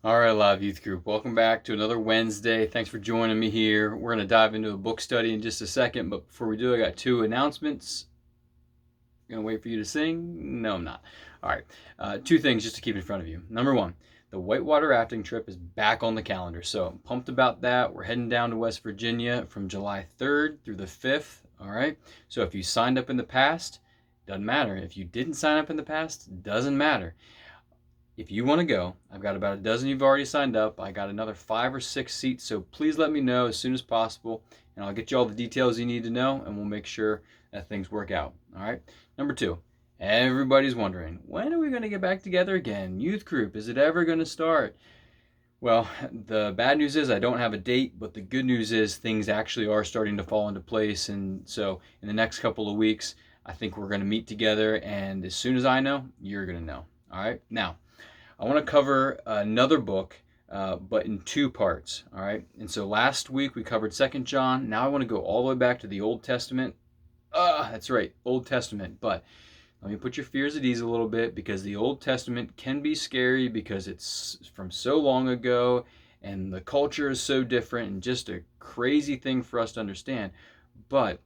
All right, Live Youth Group, welcome back to another Wednesday. Thanks for joining me here. We're going to dive into a book study in just a second, but before we do, I got two announcements. Going to wait for you to sing? No, I'm not. All right, two things just to keep in front of you. Number one, the whitewater rafting trip is back on the calendar, so I'm pumped about that. We're heading down to West Virginia from July 3rd through the 5th, all right? So if you signed up in the past, doesn't matter. If you didn't sign up in the past, doesn't matter. If you want to go, I've got about a dozen you've already signed up. I got another 5 or 6 seats, so please let me know as soon as possible, and I'll get you all the details you need to know, and we'll make sure that things work out. All right. Number two, everybody's wondering, when are we going to get back together again? Youth group, is it ever going to start? Well, the bad news is I don't have a date, but the good news is things actually are starting to fall into place, and so in the next couple of weeks, I think we're going to meet together, and as soon as I know, you're going to know. All right. Now, I want to cover another book, but in two parts, all right? And so last week we covered 2nd John. Now I want to go all the way back to the Old Testament. That's right, Old Testament. But let me put your fears at ease a little bit, because the Old Testament can be scary because it's from so long ago and the culture is so different and just a crazy thing for us to understand. But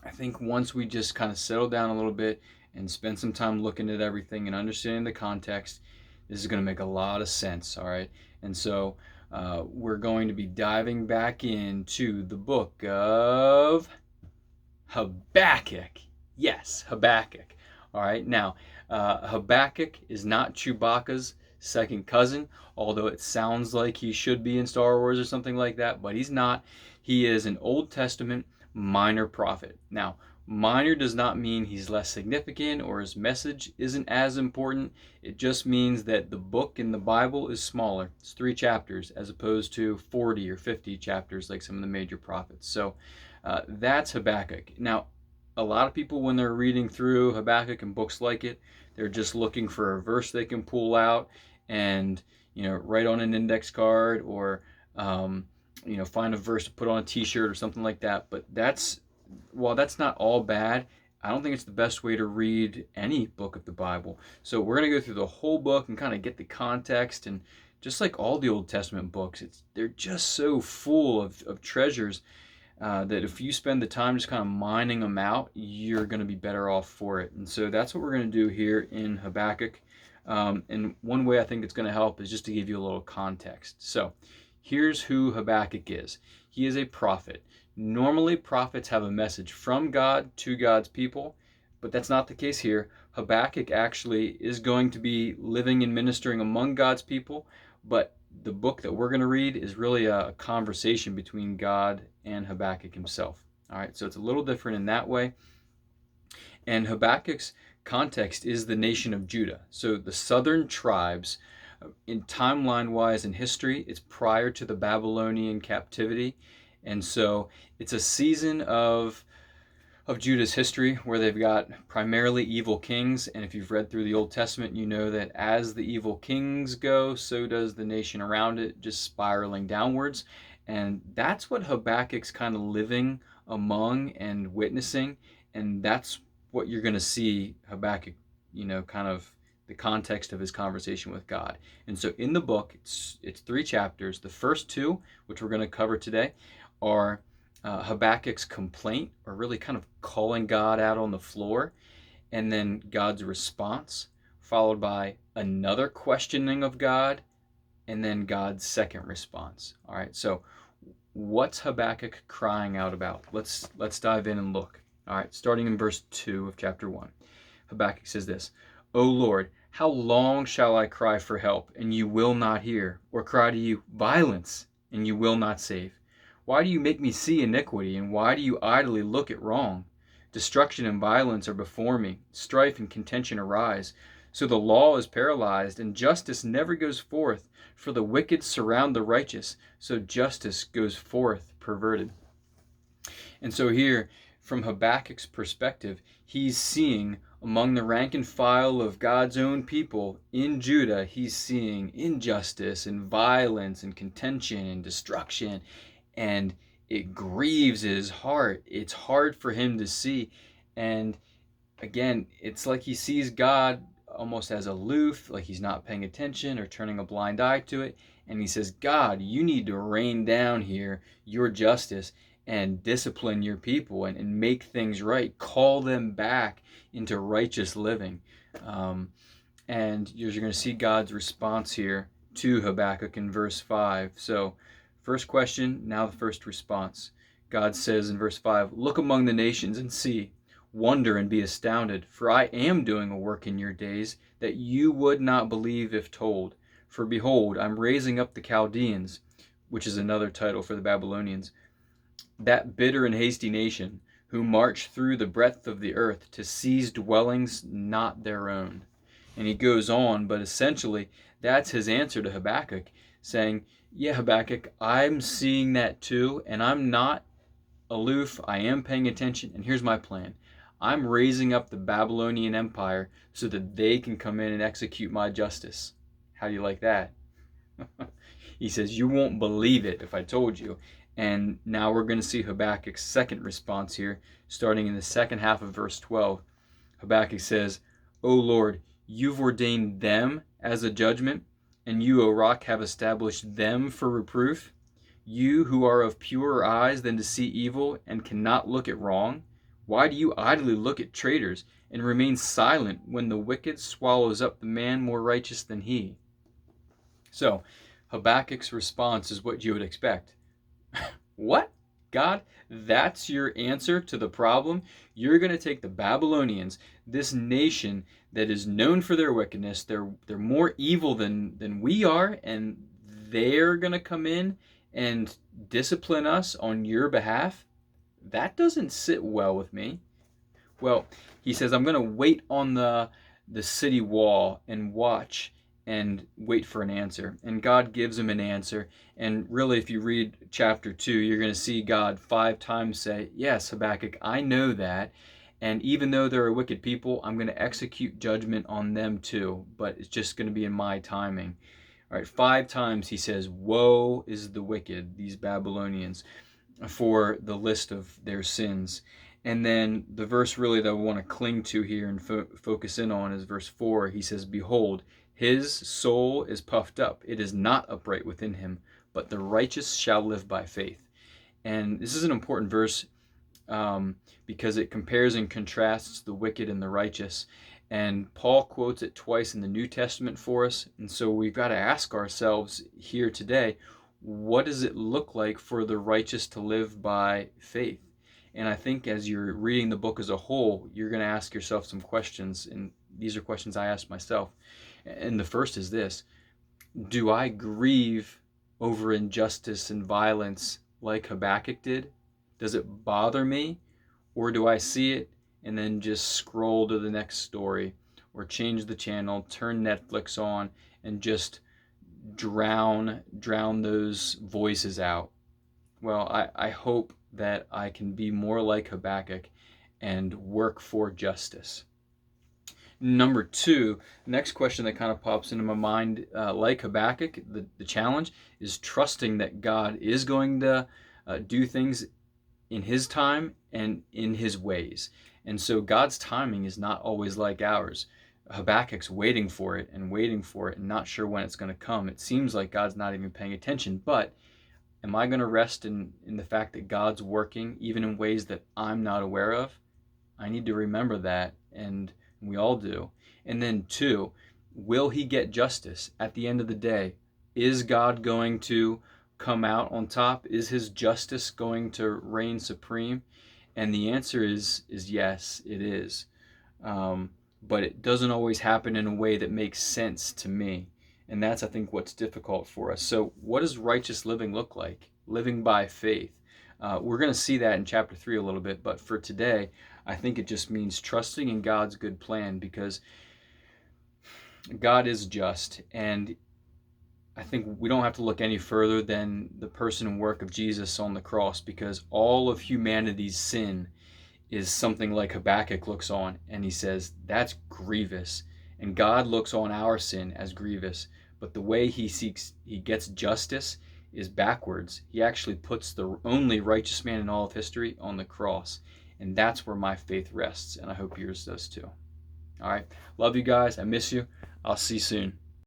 I think once we just kind of settle down a little bit and spend some time looking at everything and understanding the context, this is going to make a lot of sense, all right? And so we're going to be diving back into the book of Habakkuk. Yes, Habakkuk. All right, now, Habakkuk is not Chewbacca's second cousin, although it sounds like he should be in Star Wars or something like that, but he's not. He is an Old Testament minor prophet. Now, minor does not mean he's less significant or his message isn't as important. It just means that the book in the Bible is smaller. It's 3 chapters as opposed to 40 or 50 chapters like some of the major prophets. So that's Habakkuk. Now, a lot of people, when they're reading through Habakkuk and books like it, they're just looking for a verse they can pull out and write on an index card, or find a verse to put on a t-shirt or something like that. But while that's not all bad, I don't think it's the best way to read any book of the Bible. So we're going to go through the whole book and kind of get the context. And just like all the Old Testament books, they're just so full of treasures that if you spend the time just kind of mining them out, you're going to be better off for it. And so that's what we're going to do here in Habakkuk. And one way I think it's going to help is just to give you a little context. So here's who Habakkuk is. He is a prophet. Normally, prophets have a message from God to God's people, but that's not the case here. Habakkuk actually is going to be living and ministering among God's people, but the book that we're going to read is really a conversation between God and Habakkuk himself. All right, so it's a little different in that way. And Habakkuk's context is the nation of Judah. So the southern tribes, in timeline-wise in history, it's prior to the Babylonian captivity. And so it's a season of Judah's history where they've got primarily evil kings. And if you've read through the Old Testament, you know that as the evil kings go, so does the nation around it, just spiraling downwards. And that's what Habakkuk's kind of living among and witnessing. And that's what you're going to see Habakkuk, kind of the context of his conversation with God. And so in the book, it's 3 chapters. The first 2, which we're going to cover today, are Habakkuk's complaint, or really kind of calling God out on the floor, and then God's response, followed by another questioning of God, and then God's second response. All right, so what's Habakkuk crying out about? Let's dive in and look. All right, starting in verse 2 of chapter 1. Habakkuk says this: "O Lord, how long shall I cry for help, and you will not hear, or cry to you violence, and you will not save? Why do you make me see iniquity, and why do you idly look at wrong? Destruction and violence are before me, strife and contention arise. So the law is paralyzed, and justice never goes forth. For the wicked surround the righteous, so justice goes forth perverted." And so here, from Habakkuk's perspective, he's seeing among the rank and file of God's own people in Judah, he's seeing injustice and violence and contention and destruction. And it grieves his heart. It's hard for him to see. And again, it's like he sees God almost as aloof, like he's not paying attention or turning a blind eye to it. And he says, God, you need to rain down here your justice and discipline your people and make things right. Call them back into righteous living. And you're going to see God's response here to Habakkuk in verse 5. So, first question, now the first response. God says in verse 5, look among the nations and see, wonder and be astounded, for I am doing a work in your days that you would not believe if told. For behold, I'm raising up the Chaldeans, which is another title for the Babylonians, that bitter and hasty nation, who march through the breadth of the earth to seize dwellings not their own. And he goes on, but essentially that's his answer to Habakkuk, saying, yeah, Habakkuk, I'm seeing that too, and I'm not aloof. I am paying attention, and here's my plan. I'm raising up the Babylonian Empire so that they can come in and execute my justice. How do you like that? He says, you won't believe it if I told you. And now we're going to see Habakkuk's second response here, starting in the second half of verse 12. Habakkuk says, O Lord, you've ordained them as a judgment, and you, O rock, have established them for reproof. You who are of purer eyes than to see evil and cannot look at wrong, why do you idly look at traitors and remain silent when the wicked swallows up the man more righteous than he? So, Habakkuk's response is what you would expect. What? God, that's your answer to the problem? You're going to take the Babylonians, this nation that is known for their wickedness, they're more evil than we are, and they're going to come in and discipline us on your behalf? That doesn't sit well with me. Well, he says, I'm going to wait on the city wall and watch and wait for an answer. And God gives him an answer. And really, if you read chapter 2, you're going to see God 5 times say, yes, Habakkuk, I know that. And even though there are wicked people, I'm going to execute judgment on them too. But it's just going to be in my timing. All right, 5 times he says, woe is the wicked, these Babylonians, for the list of their sins. And then the verse really that I want to cling to here and focus in on is verse 4. He says, behold, his soul is puffed up. It is not upright within him, but the righteous shall live by faith. And this is an important verse because it compares and contrasts the wicked and the righteous. And Paul quotes it twice in the New Testament for us. And so we've got to ask ourselves here today, what does it look like for the righteous to live by faith? And I think as you're reading the book as a whole, you're going to ask yourself some questions. And these are questions I asked myself. And the first is this: do I grieve over injustice and violence like Habakkuk did? Does it bother me? Or do I see it and then just scroll to the next story or change the channel, turn Netflix on, and just drown those voices out? Well, I hope that I can be more like Habakkuk and work for justice. Number 2, the next question that kind of pops into my mind, like Habakkuk, the challenge is trusting that God is going to do things in his time and in his ways. And so God's timing is not always like ours. Habakkuk's waiting for it and not sure when it's going to come. It seems like God's not even paying attention, but am I going to rest in the fact that God's working even in ways that I'm not aware of? I need to remember that, and we all do. And then 2, will he get justice at the end of the day? Is God going to come out on top? Is his justice going to reign supreme? And the answer is yes, it is. But it doesn't always happen in a way that makes sense to me. And that's, I think, what's difficult for us. So what does righteous living look like? Living by faith. We're going to see that in chapter 3 a little bit, but for today, I think it just means trusting in God's good plan, because God is just, and I think we don't have to look any further than the person and work of Jesus on the cross, because all of humanity's sin is something like Habakkuk looks on, and he says, that's grievous. And God looks on our sin as grievous, but the way he gets justice is backwards. He actually puts the only righteous man in all of history on the cross. And that's where my faith rests, and I hope yours does too. All right. Love you guys. I miss you. I'll see you soon.